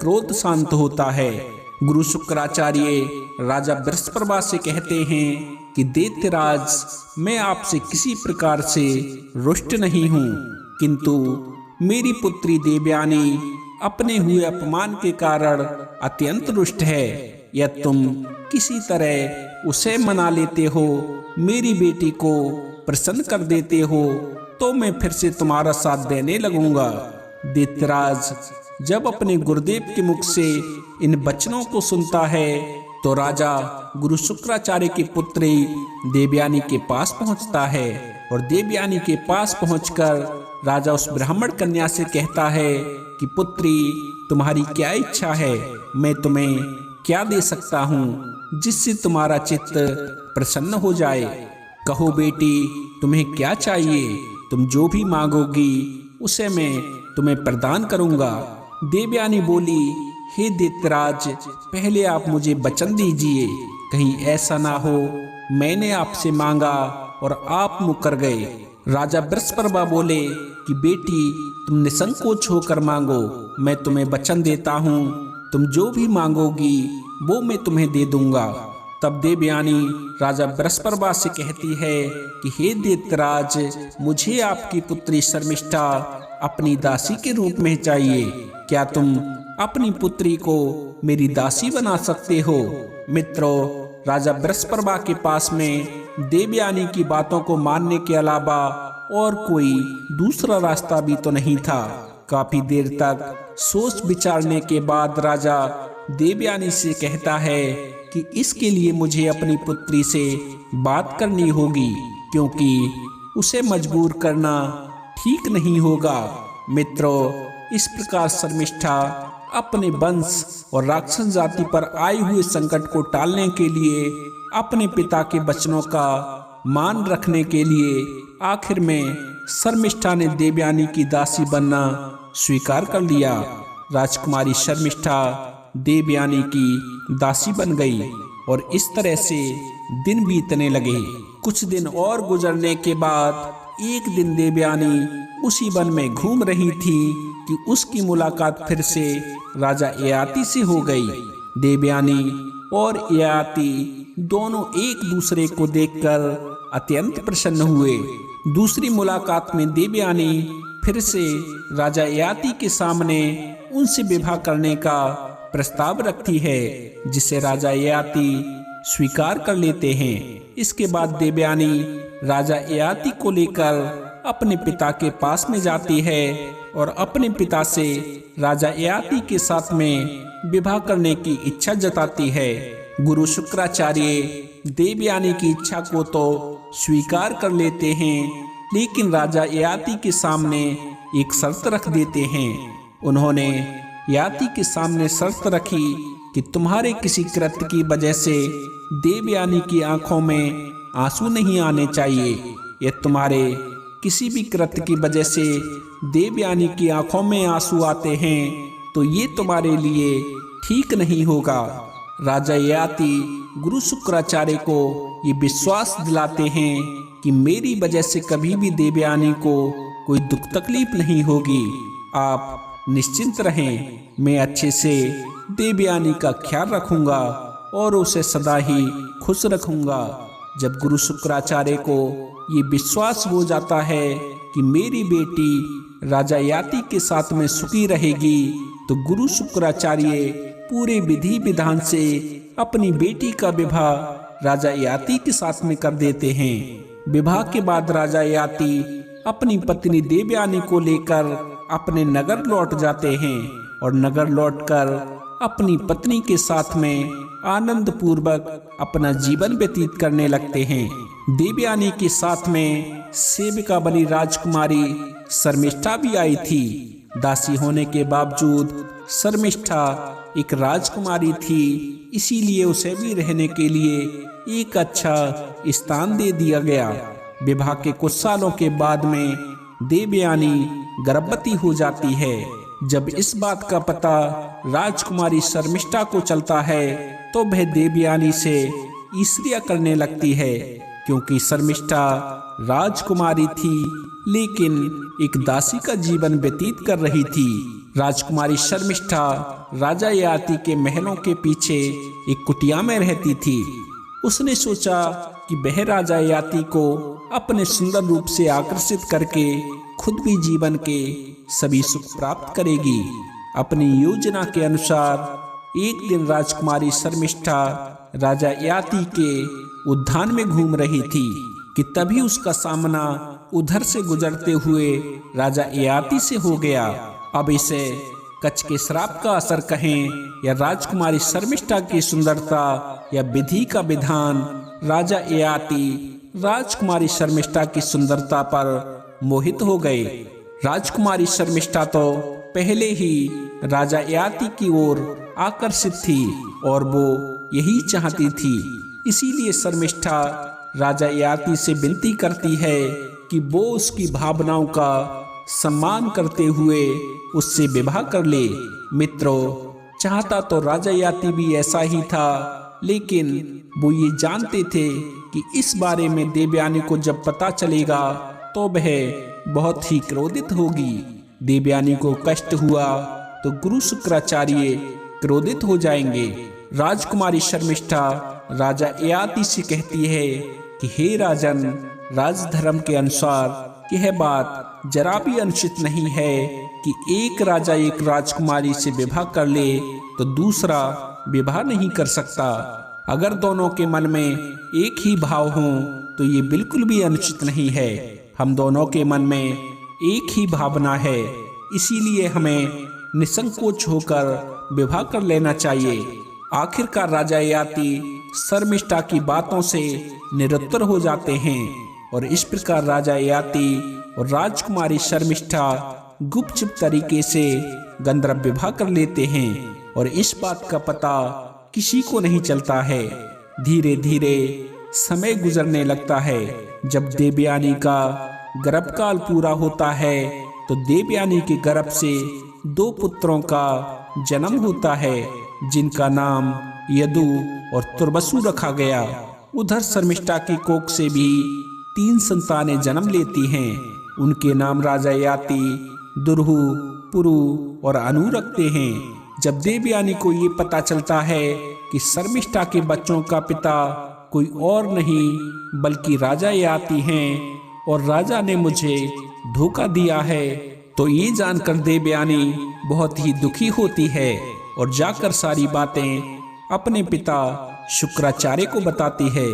A: क्रोध शांत होता है। गुरु शुक्राचार्य राजा बृहस्पति से कहते हैं कि दैत्यराज, मैं आपसे किसी प्रकार से रुष्ट नहीं हूँ, किंतु मेरी पुत्री देवयानी अपने हुए अपमान के कारण अत्यंत रुष्ट है। यदि तुम किसी तरह उसे मना लेते हो, मेरी बेटी को प्रसन्न कर देते हो, तो मैं फिर से तुम्हारा साथ देने लगूंगा। दैत्यराज जब अपने गुरुदेव के मुख से इन वचनों को सुनता है, तो राजा गुरु शुक्राचार्य की पुत्री देवयानी के पास पहुंचता है और देवयानी के पास पहुंचकर राजा उस ब्राह्मण कन्या से कहता है कि पुत्री, तुम्हारी क्या इच्छा है, मैं तुम्हें क्या दे सकता हूँ जिससे तुम्हारा चित्त प्रसन्न हो जाए। कहो बेटी, तुम्हें क्या चाहिए, तुम जो भी मांगोगी उसे मैं तुम्हें प्रदान करूंगा। देवयानी बोली, हे दैत्यराज, पहले आप मुझे वचन दीजिए, कहीं ऐसा ना हो मैंने आपसे मांगा और आप मुकर गए। राजा बृहस्पति बोले कि बेटी, तुम निसंकोच होकर मांगो, मैं तुम्हें वचन देता हूँ, तुम जो भी मांगोगी वो मैं तुम्हें दे दूंगा। तब देवयानी राजा बृहस्पति से कहती है कि हे दैत्यराज, मुझे आपकी पुत्री शर्मिष्ठा अपनी दासी के रूप में चाहिए। क्या तुम अपनी पुत्री को मेरी दासी बना सकते हो? मित्रों, राजा बृहस्पति के पास में देवयानी की बातों को मानने के अलावा और कोई दूसरा रास्ता भी तो नहीं था। काफी देर तक सोच विचारने के बाद राजा देवयानी से कहता है कि इसके लिए मुझे अपनी पुत्री से बात करनी होगी, क्योंकि उसे मजबूर करना ठीक नहीं होगा। मित्रों, इस प्रकार शर्मिष्ठा अपने वंश और राक्षस जाति पर आए हुए संकट को टालने के लिए, अपने पिता के वचनों का मान रखने के लिए आखिर में शर्मिष्ठा ने देवयानी की दासी बनना स्वीकार कर लिया। राजकुमारी शर्मिष्ठा देवयानी की दासी बन गई और इस तरह से दिन बीतने लगे। कुछ दिन और गुजरने के बाद एक दिन देवयानी उसी वन में घूम रही थी कि उसकी मुलाकात फिर से राजा ययाति से हो गई। देवयानी और ययाति दोनों एक दूसरे को देखकर अत्यंत प्रसन्न हुए। दूसरी मुलाकात में देवयानी फिर से राजा ययाति के सामने उनसे विवाह करने का प्रस्ताव रखती है, जिसे राजा ययाति स्वीकार कर लेते हैं। इसके बाद देवयानी राजा ययाति को लेकर अपने पिता के पास में जाती है और अपने पिता से राजा ययाति के साथ में विवाह करने की इच्छा जताती है। गुरु शुक्राचार्य देवयानी की इच्छा को तो स्वीकार कर लेते हैं, लेकिन राजा ययाति के सामने एक शर्त रख देते हैं। उन्होंने ययाति के सामने शर्त रखी कि तुम्हारे किसी कृत्य की वजह से देवयानी की आंखों में आंसू नहीं आने चाहिए। यह तुम्हारे किसी भी कृत्य की वजह से देवयानी की आंखों में आंसू आते हैं तो ये तुम्हारे लिए ठीक नहीं होगा। राजा ययाति गुरु शुक्राचार्य को ये विश्वास दिलाते हैं कि मेरी वजह से कभी भी देवयानी को कोई दुख तकलीफ नहीं होगी। आप निश्चिंत रहें, मैं अच्छे से देवयानी का ख्याल रखूंगा और उसे सदा ही खुश रखूंगा। जब गुरु शुक्राचार्य को ये विश्वास हो जाता है कि मेरी बेटी राजा ययाति के साथ में सुखी रहेगी, तो गुरु शुक्राचार्य पूरे विधि विधान से अपनी बेटी का विवाह राजा ययाति के साथ में कर देते हैं। विवाह के बाद राजा ययाति अपनी पत्नी देवयानी को लेकर अपने नगर लौट जाते हैं और नगर लौटकर अपनी पत्नी के साथ में आनंद पूर्वक अपना जीवन व्यतीत करने लगते हैं। देवयानी के साथ में सेविका बनी राजकुमारी शर्मिष्ठा भी आई थी। दासी होने के बावजूद शर्मिष्ठा एक राजकुमारी थी, इसीलिए उसे भी रहने के लिए एक अच्छा स्थान दे दिया गया। विवाह के कुछ सालों के बाद में देवयानी गर्भवती हो जाती है। जब इस बात का पता राजकुमारी शर्मिष्ठा को चलता है तो वह देवयानी से ईर्ष्या करने लगती है, क्योंकि शर्मिष्ठा राजकुमारी थी लेकिन एक दासी का जीवन व्यतीत कर रही थी। राजकुमारी शर्मिष्ठा राजा ययाति के महलों के पीछे एक कुटिया में रहती थी। उसने सोचा कि वह राजा ययाति को अपने सुंदर रूप से आकर्षित करके खुद भी जीवन के सभी सुख प्राप्त करेगी। अपनी योजना के अनुसार एक दिन राजकुमारी शर्मिष्ठा राजा ययाति के उद्यान में घूम रही थी कि तभी उसका सामना उधर से गुजरते हुए राजा ययाति से हो गया। अब इसे कच्छ के श्राप का असर कहें या राजकुमारी शर्मिष्ठा की सुंदरता या विधि का विधान, राजा ययाति राजकुमारी शर्मिष्ठा की सुंदरता पर मोहित हो गए। राजकुमारी शर्मिष्ठा तो पहले ही राजा ययाति की ओर आकर्षित थी और वो यही चाहती थी। इसीलिए शर्मिष्ठा राजा ययाति से विनती करती है कि वो उसकी भावनाओं का सम्मान करते हुए उससे विवाह कर ले। मित्रों, चाहता तो राजा ययाति भी ऐसा ही था, लेकिन वो ये जानते थे कि इस बारे में देवयानी को जब पता चलेगा तो वह बहुत ही क्रोधित होगी। देवयानी को कष्ट हुआ तो गुरु शुक्राचार्य क्रोधित हो जाएंगे। राजकुमारी शर्मिष्ठा राजा ययाति से कहती है कि हे राजन, राजधर्म के अनुसार यह बात जरा भी अनुचित नहीं है कि एक राजा एक राजकुमारी से विवाह कर ले तो दूसरा विवाह नहीं कर सकता। अगर दोनों के मन में एक ही भाव हो तो ये बिल्कुल भी अनुचित नहीं है। हम दोनों के मन में एक ही भावना है, इसीलिए हमें निसंकोच होकर विवाह कर लेना चाहिए। आखिरकार राजा ययाति शर्मिष्ठा की बातों से निरुत्तर हो जाते हैं और इस प्रकार राजा ययाति और राजकुमारी शर्मिष्ठा गुपचुप तरीके से गंधर्व विवाह कर लेते हैं और इस बात का पता किसी को नहीं चलता है। धीरे धीरे समय गुजरने लगता है। जब देवयानी का गर्भकाल पूरा होता है तो देवयानी के गर्भ से 2 पुत्रों का जन्म होता है, जिनका नाम यदु और तुर्बसु रखा गया। उधर शर्मिष्ठा की कोख से भी 3 संतानें जन्म लेती हैं। उनके नाम राजा ययाति दुर्हु, पुरु और अनु रखते हैं। जब देवयानी को ये पता चलता है कि शर्मिष्ठा के बच्चों का पिता कोई और नहीं बल्कि राजा ययाति हैं और राजा ने मुझे धोखा दिया है, तो ये जानकर देवयानी बहुत ही दुखी होती है और जाकर सारी बातें अपने पिता शुक्राचार्य को बताती है।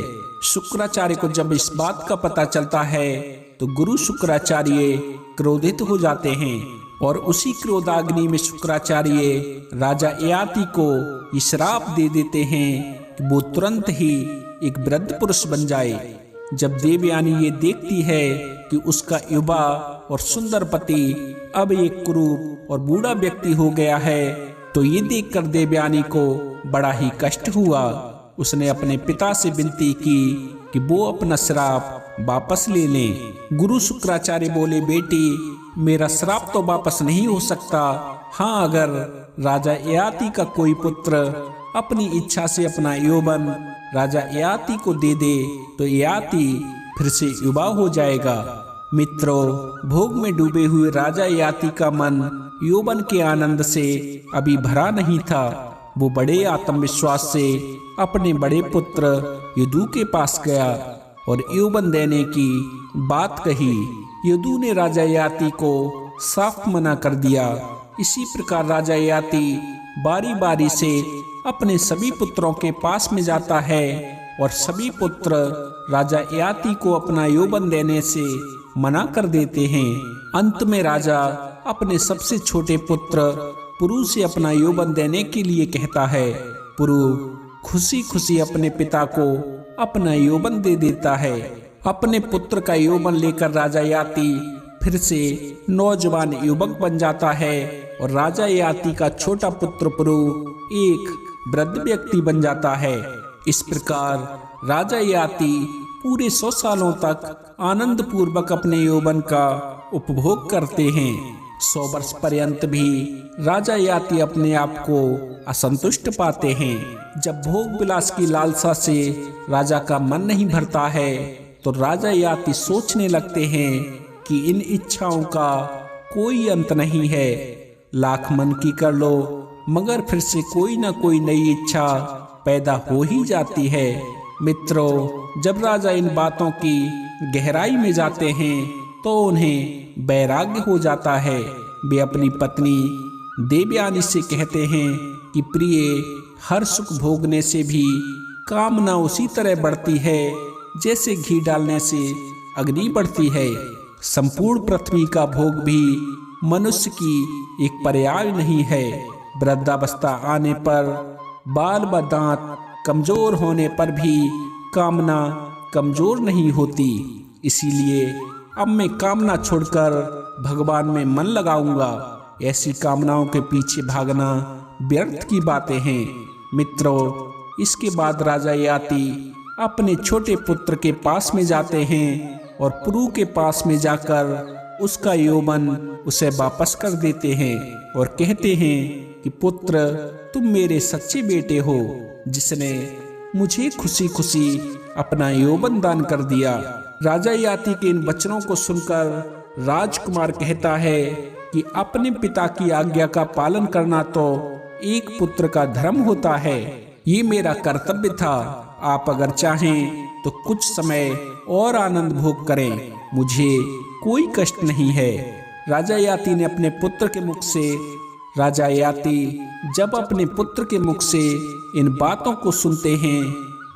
A: शुक्राचार्य को जब इस बात का पता चलता है तो गुरु शुक्राचार्य क्रोधित हो जाते हैं और उसी क्रोधाग्नि में शुक्राचार्य राजा ययाति को ये श्राप दे देते हैं कि वो तुरंत ही एक वृद्ध पुरुष बन जाए। जब देवयानी ये देखती है कि उसका युवा और सुंदर पति अब एक कुरूप और बूढ़ा व्यक्ति हो गया है, तो ये देखकर देवयानी को बड़ा ही कष्ट हुआ। उसने अपने पिता से विनती की कि वो अपना श्राप वापस ले लें। गुरु शुक्राचार्य बोले, बेटी मेरा श्राप तो वापस नहीं हो सकता। हाँ, अगर राजा ययाति का कोई पुत्र अपनी इच्छा से अपना यौवन राजा ययाति को दे दे तो ययाति फिर से युवा हो जाएगा। मित्रों, भोग में डूबे हुए राजा ययाति का मन यौवन के आनंद से अभी भरा नहीं था। वो बड़े आत्मविश्वास से अपने बड़े पुत्र यदु के पास गया और यौवन देने की बात कही। यदु ने राजा ययाति को साफ मना कर दिया। इसी प्रकार राजा ययाति बारी बारी से अपने सभी पुत्रों के पास में जाता है और सभी पुत्र राजा ययाति को अपना यौवन देने से मना कर देते हैं। अंत में राजा अपने सबसे छोटे पुत्र पुरु से अपना यौवन देने के लिए कहता है। पुरु खुशी खुशी अपने पिता को अपना यौवन दे देता है। अपने पुत्र का यौवन लेकर राजा ययाति फिर से नौजवान युवक बन जाता है और राजा ययाति का छोटा पुत्र पुरु एक वृद्ध व्यक्ति बन जाता है। इस प्रकार राजा ययाति पूरे 100 सालों तक आनंद पूर्वक अपने यौवन का उपभोग करते हैं। 100 वर्ष पर्यंत भी राजा ययाति अपने आप को असंतुष्ट पाते हैं। जब भोग विलास की लालसा से राजा का मन नहीं भरता है तो राजा ययाति सोचने लगते हैं कि इन इच्छाओं का कोई अंत नहीं है। लाख मन की कर लो मगर फिर से कोई ना कोई नई इच्छा पैदा हो ही जाती है। मित्रों, जब राजा इन बातों की गहराई में जाते हैं तो उन्हें वैराग्य हो जाता है। वे अपनी पत्नी देवयानी से कहते हैं कि प्रिय, हर सुख भोगने से भी कामना उसी तरह बढ़ती है जैसे घी डालने से अग्नि बढ़ती है। संपूर्ण पृथ्वी का भोग भी मनुष्य की एक पर्याय नहीं है। वृद्धावस्था आने पर बाल व दांत कमजोर होने पर भी कामना कमजोर नहीं होती। इसीलिए अब मैं कामना छोड़कर भगवान में मन लगाऊंगा। ऐसी कामनाओं के पीछे भागना व्यर्थ की बातें हैं। मित्रों, इसके बाद राजा ययाति अपने छोटे पुत्र के पास में जाते हैं और पुरु के पास में जाकर उसका यौवन उसे वापस कर देते हैं और कहते हैं कि पुत्र, तुम मेरे सच्चे बेटे हो जिसने मुझे खुशी खुशी अपना यौवन दान कर दिया। राजा ययाति के इन वचनों को सुनकर राजकुमार कहता है कि अपने पिता की आज्ञा का पालन करना तो एक पुत्र का धर्म होता है। ये मेरा कर्तव्य था। आप अगर चाहें तो कुछ समय और आनंद भोग करें, मुझे कोई कष्ट नहीं है। राजा ययाति ने अपने पुत्र के मुख से राजा ययाति जब अपने पुत्र के मुख से इन बातों को सुनते हैं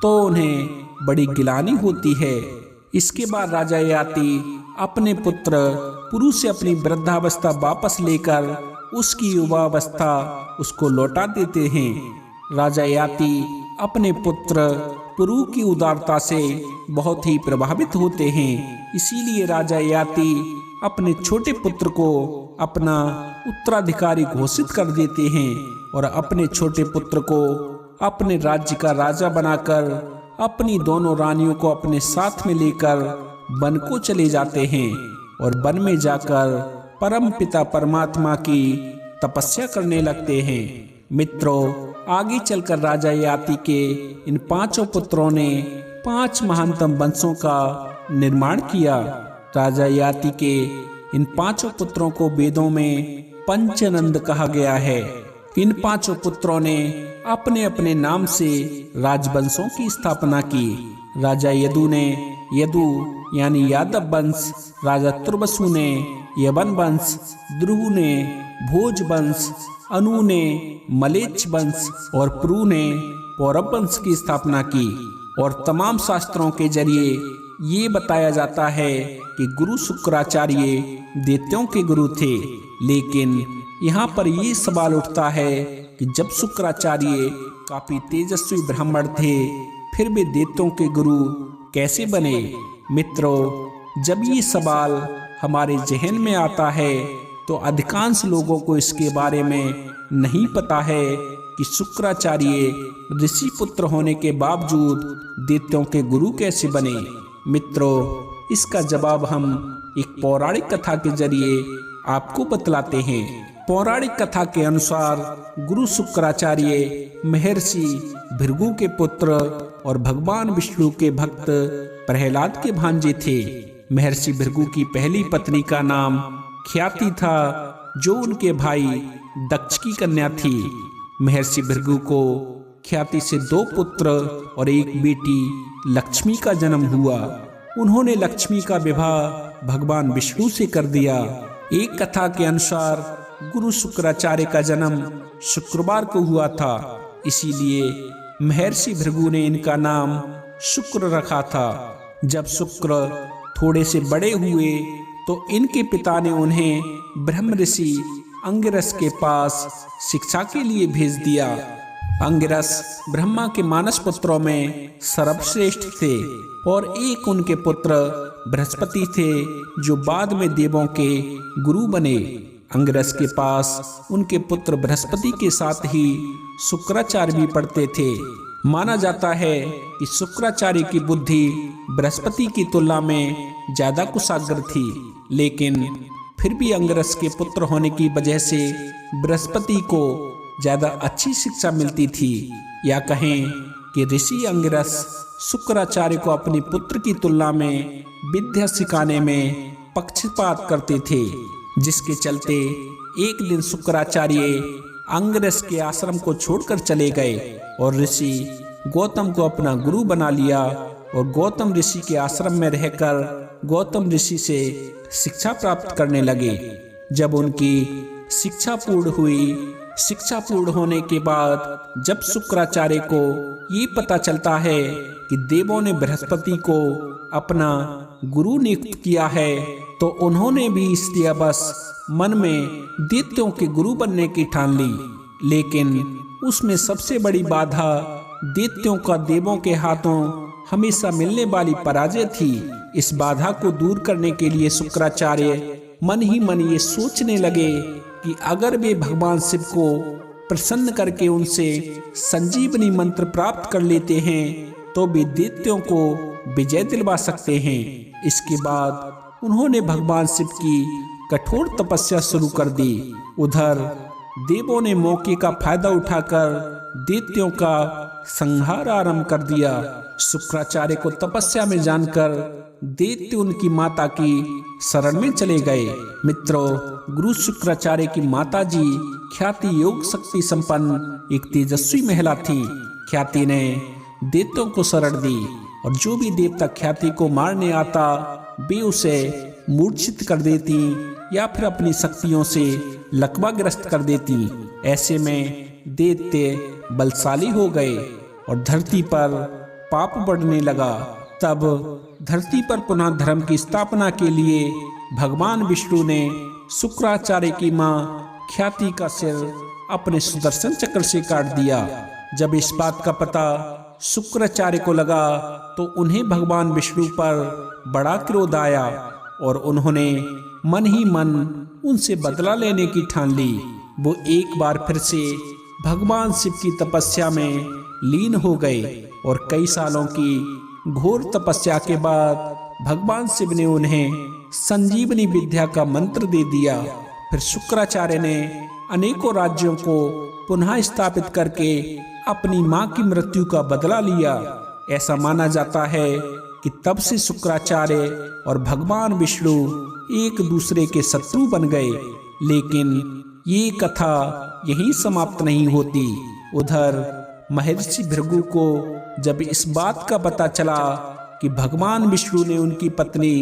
A: तो उन्हें बड़ी गिलानी होती है। इसके बाद राजा ययाति अपने पुत्र पुरु से अपनी वृद्धावस्था वापस लेकर उसकी युवावस्था उसको लौटा देते हैं। राजा याति अपने पुत्र पुरु की उदारता से बहुत ही प्रभावित होते हैं। इसीलिए राजा याति अपने छोटे पुत्र को अपना उत्तराधिकारी घोषित कर देते हैं और अपने छोटे पुत्र को अपने राज्य का राजा बनाकर अपनी दोनों रानियों को अपने साथ में लेकर वन को चले जाते हैं और वन में जाकर परम पिता परमात्मा की तपस्या करने लगते हैं। मित्रों, आगे चलकर राजा याति के इन 5 पुत्रों ने 5 महानतम वंशों का निर्माण किया। राजा याति के इन 5 पुत्रों को वेदों में पंचनंद कहा गया है। इन 5 पुत्रों ने अपने अपने नाम से राजवंशों की स्थापना की। राजा यदु ने यदु यानी यादव वंश, राजा तुर्बसु ने यवन वंश, द्रुह ने भोज वंश, अनु ने मलेच्छ वंश और पुरु ने पौरव वंश की स्थापना की। और तमाम शास्त्रों के जरिए ये बताया जाता है कि गुरु शुक्राचार्य दैत्यों के गुरु थे। लेकिन यहाँ पर ये सवाल उठता है कि जब शुक्राचार्य काफी तेजस्वी ब्राह्मण थे, फिर वे दैत्यों के गुरु कैसे बने? मित्रों, जब ये सवाल हमारे जहन में आता है तो अधिकांश लोगों को इसके बारे में नहीं पता है कि शुक्राचार्य ऋषि पुत्र होने के बावजूद दैत्यों के गुरु कैसे बने। मित्रों, इसका जवाब हम एक पौराणिक कथा के जरिए आपको बतलाते हैं। पौराणिक कथा के अनुसार गुरु शुक्राचार्य महर्षि भृगु के पुत्र और भगवान विष्णु के भक्त प्रहलाद के भांजे थे। महर्षि भृगु की पहली पत्नी का नाम ख्याति था, जो उनके भाई दक्ष की कन्या थी। महर्षि भृगु को ख्याति से 2 पुत्र और 1 बेटी लक्ष्मी का जन्म हुआ। उन्होंने लक्ष्मी का विवाह भगवान विष्णु से कर दिया। एक कथा के अनुसार गुरु शुक्राचार्य का जन्म शुक्रवार को हुआ था, इसीलिए महर्षि भृगु ने इनका नाम शुक्र रखा था। जब शुक्र थोड़े से बड़े हुए तो इनके पिता ने उन्हें ब्रह्म ऋषि अंगिरस के पास शिक्षा के लिए भेज दिया। अंगिरस ब्रह्मा के मानस पुत्रों में सर्वश्रेष्ठ थे और एक उनके पुत्र बृहस्पति थे, जो बाद में देवों के गुरु बने। अंगिरस के पास उनके पुत्र बृहस्पति के साथ ही शुक्राचार्य भी पढ़ते थे। माना जाता है कि शुक्राचार्य की बुद्धि बृहस्पति की तुलना में ज्यादा कुशाग्र थी, लेकिन फिर भी अंगिरस के पुत्र होने की वजह से बृहस्पति को ज्यादा अच्छी शिक्षा मिलती थी। या कहें कि ऋषि अंगिरस शुक्राचार्य को अपने पुत्र की तुलना में विद्या सिखाने में पक्षपात करते थे, जिसके चलते एक दिन शुक्राचार्य अंगिरस के आश्रम को छोड़कर चले गए और ऋषि गौतम को अपना गुरु बना लिया और गौतम ऋषि के आश्रम में रहकर गौतम ऋषि से शिक्षा प्राप्त करने लगे। जब उनकी शिक्षा पूर्ण हुई, शिक्षा पूर्ण होने के बाद जब शुक्राचार्य को ये पता चलता है कि देवों ने बृहस्पति को अपना गुरु नियुक्त किया है, तो उन्होंने भी इसलिए बस मन में दैत्यों के गुरु बनने की ठान ली। लेकिन उसमें सबसे बड़ी बाधा दैत्यों का देवों के हाथों हमेशा मिलने वाली पराजय थी। इस बाधा को दूर करने के लिए शुक्राचार्य मन ही मन ये सोचने लगे कि अगर वे भगवान शिव को प्रसन्न करके उनसे संजीवनी मंत्र प्राप्त कर लेते हैं तो वे दैत्यों को विजय दिलवा सकते हैं। इसके बाद उन्होंने भगवान शिव की कठोर तपस्या शुरू कर दी। उधर देवों ने मौके का फायदा उठाकर दैत्यों का संहार आरंभ कर दिया। शुक्राचार्य को तपस्या में जानकर दैत्य उनकी माता की शरण में चले गए। मित्रों, गुरु शुक्राचार्य की माता जी ख्याति योग शक्ति संपन्न एक तेजस्वी महिला थी। ख्याति ने दैत्यों को शरण दी और जो भी देवता ख्याति को मारने आता वे उसे मूर्छित कर देती या फिर अपनी शक्तियों से लकवाग्रस्त कर देती। ऐसे में दैत्य बलशाली हो गए और धरती पर पाप बढ़ने लगा। तब धरती पर पुनः धर्म की स्थापना के लिए भगवान विष्णु ने शुक्राचार्य की मां ख्याति का सिर अपने सुदर्शन चक्र से काट दिया। जब इस बात का पता शुक्राचार्य को लगा तो उन्हें भगवान विष्णु पर बड़ा क्रोध आया और उन्होंने मन ही मन उनसे बदला लेने की ठान ली। वो एक बार फिर से भगवान शिव की तपस्या में लीन हो गए और कई सालों की घोर तपस्या के बाद भगवान शिव ने उन्हें संजीवनी विद्या का मंत्र दे दिया। फिर शुक्राचार्य ने अनेकों राज्यों को पुनः स्थापित करके अपनी मां की मृत्यु का बदला लिया। ऐसा माना जाता है कि तब से शुक्राचार्य और भगवान विष्णु एक दूसरे के शत्रु बन गए। लेकिन ये कथा यहीं समाप्त नहीं होती। उधर महर्षि भृगु को जब इस बात का पता चला कि भगवान विष्णु ने उनकी पत्नी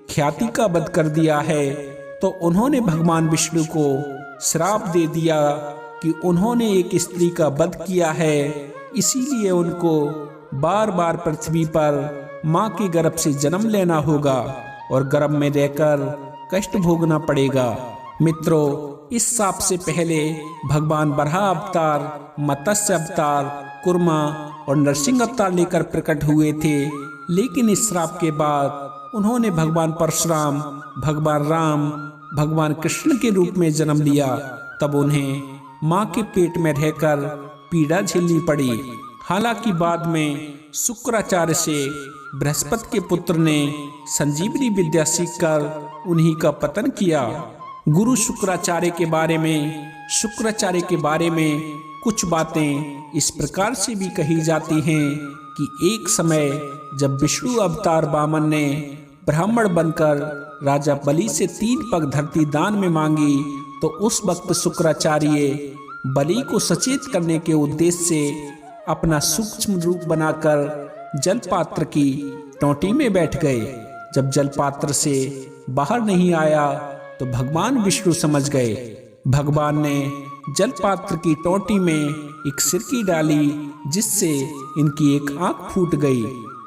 A: ख्याति का वध कर दिया है तो उन्होंने भगवान विष्णु को श्राप दे दिया कि उन्होंने एक स्त्री का वध किया है, इसीलिए उनको बार बार पृथ्वी पर मां के गर्भ से जन्म लेना होगा और गर्भ में रहकर कष्ट भोगना पड़ेगा। मित्रों, इस शाप से पहले भगवान बराह अवतार, मत्स्य अवतार, कुर्मा और नरसिंह अवतार लेकर प्रकट हुए थे। लेकिन इस श्राप के बाद उन्होंने भगवान परशुराम, भगवान राम, भगवान कृष्ण के रूप में जन्म लिया। तब उन्हें मां के पेट में रहकर पीड़ा झेलनी पड़ी। हालांकि बाद में शुक्राचार्य से बृहस्पति के पुत्र ने संजीवनी विद्या सीखकर उन्हीं का पतन किया। गुरु शुक्राचार्य के बारे में कुछ बातें इस प्रकार से भी कही जाती हैं कि एक समय जब विष्णु अवतार वामन ने ब्राह्मण बनकर राजा बलि से 3 पग धरती दान में मांगी तो उस वक्त शुक्राचार्य बलि को सचेत करने के उद्देश्य से अपना सूक्ष्म रूप बनाकर जलपात्र की टोंटी में बैठ गए। जब जलपात्र से बाहर नहीं आया तो भगवान विष्णु समझ गए। भगवान ने जलपात्र की टोंटी में एक सिरकी डाली जिससे इनकी एक आंख फूट गई।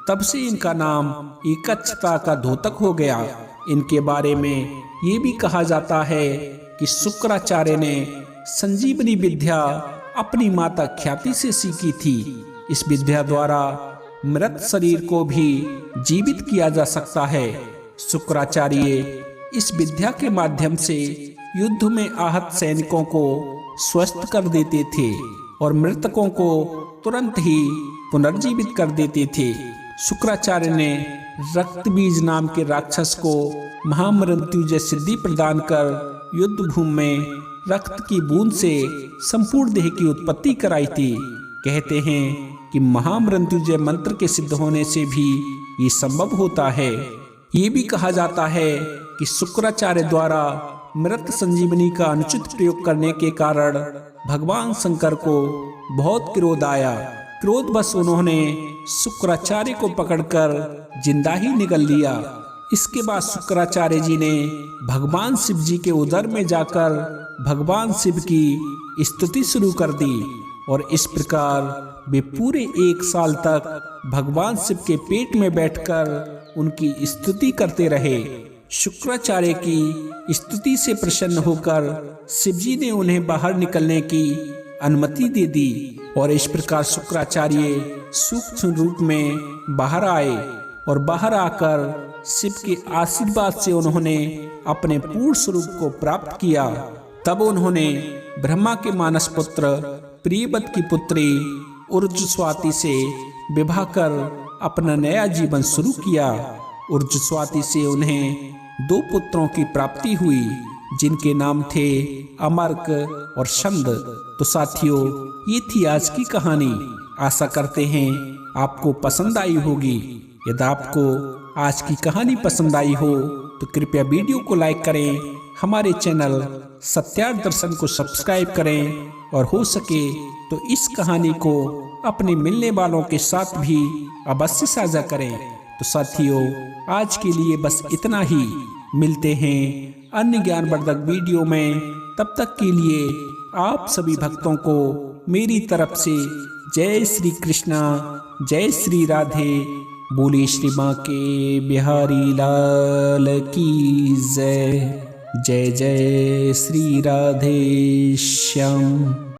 A: तब से इनका नाम एकच्छता का धोतक हो गया। इनके बारे में ये भी कहा जाता है कि शुक्राचार्य ने संजीवनी विद्या अपनी माता ख्याति से सीखी थी। इस विद्या द्वारा मृत शरीर को भी जीवित किया जा सकता है। शुक्राचार्य इस विद्या के माध्यम से युद्ध में आहत सैनिकों को स्वस्थ कर देते थे और मृतकों को तुरंत ही पुनर्जीवित कर देते थे। शुक्राचार्य ने रक्त बीज नाम के राक्षस को महामृत्युंजय सिद्धि प्रदान कर युद्ध भूमि में रक्त की बूंद से संपूर्ण देह की उत्पत्ति कराई थी। कहते हैं कि महामृत्युंजय मंत्र के सिद्ध होने से भी ये संभव होता है। ये भी कहा जाता है कि शुक्राचार्य द्वारा मृत संजीवनी का अनुचित प्रयोग करने के कारण भगवान शंकर को बहुत क्रोध आया। क्रोधवश उन्होंने शुक्राचार्य को पकड़कर जिंदा ही निगल लिया। इसके बाद शुक्राचार्य जी ने भगवान शिव जी के उदर में जाकर भगवान शिव की स्तुति शुरू कर दी और इस प्रकार वे पूरे 1 साल तक भगवान शिव के पेट में बैठकर उनकी स्तुति करते रहे। शुक्राचार्य की स्तुति से प्रसन्न होकर शिवजी ने उन्हें बाहर निकलने की अनुमति दे दी और इस प्रकार शुक्राचार्य सूक्ष्म रूप में बाहर आए और बाहर आकर शिव के आशीर्वाद से उन्होंने अपने पूर्ण स्वरूप को प्राप्त किया। तब उन्होंने ब्रह्मा के मानस पुत्र प्रियव्रत की पुत्री ऊर्ध्वस्वाति से विवाह कर अपना नया जीवन शुरू किया। ऊर्ध्वस्वाति से उन्हें 2 पुत्रों की प्राप्ति हुई जिनके नाम थे अमर्क और छंद। तो साथियों, ये थी आज की कहानी। आशा करते हैं आपको पसंद आई होगी। यदि आपको आज की कहानी पसंद आई हो तो कृपया वीडियो को लाइक करें, हमारे चैनल सत्यार्थ दर्शन को सब्सक्राइब करें और हो सके तो इस कहानी को अपने मिलने वालों के साथ भी अवश्य साझा करें। तो साथियों, आज के लिए बस इतना ही। मिलते हैं अन्य ज्ञानवर्धक वीडियो में। तब तक के लिए आप सभी भक्तों को मेरी तरफ से जय श्री कृष्णा, जय श्री राधे, बोले श्री माँ के बिहारी लाल की जय। जय जय श्री राधे श्याम।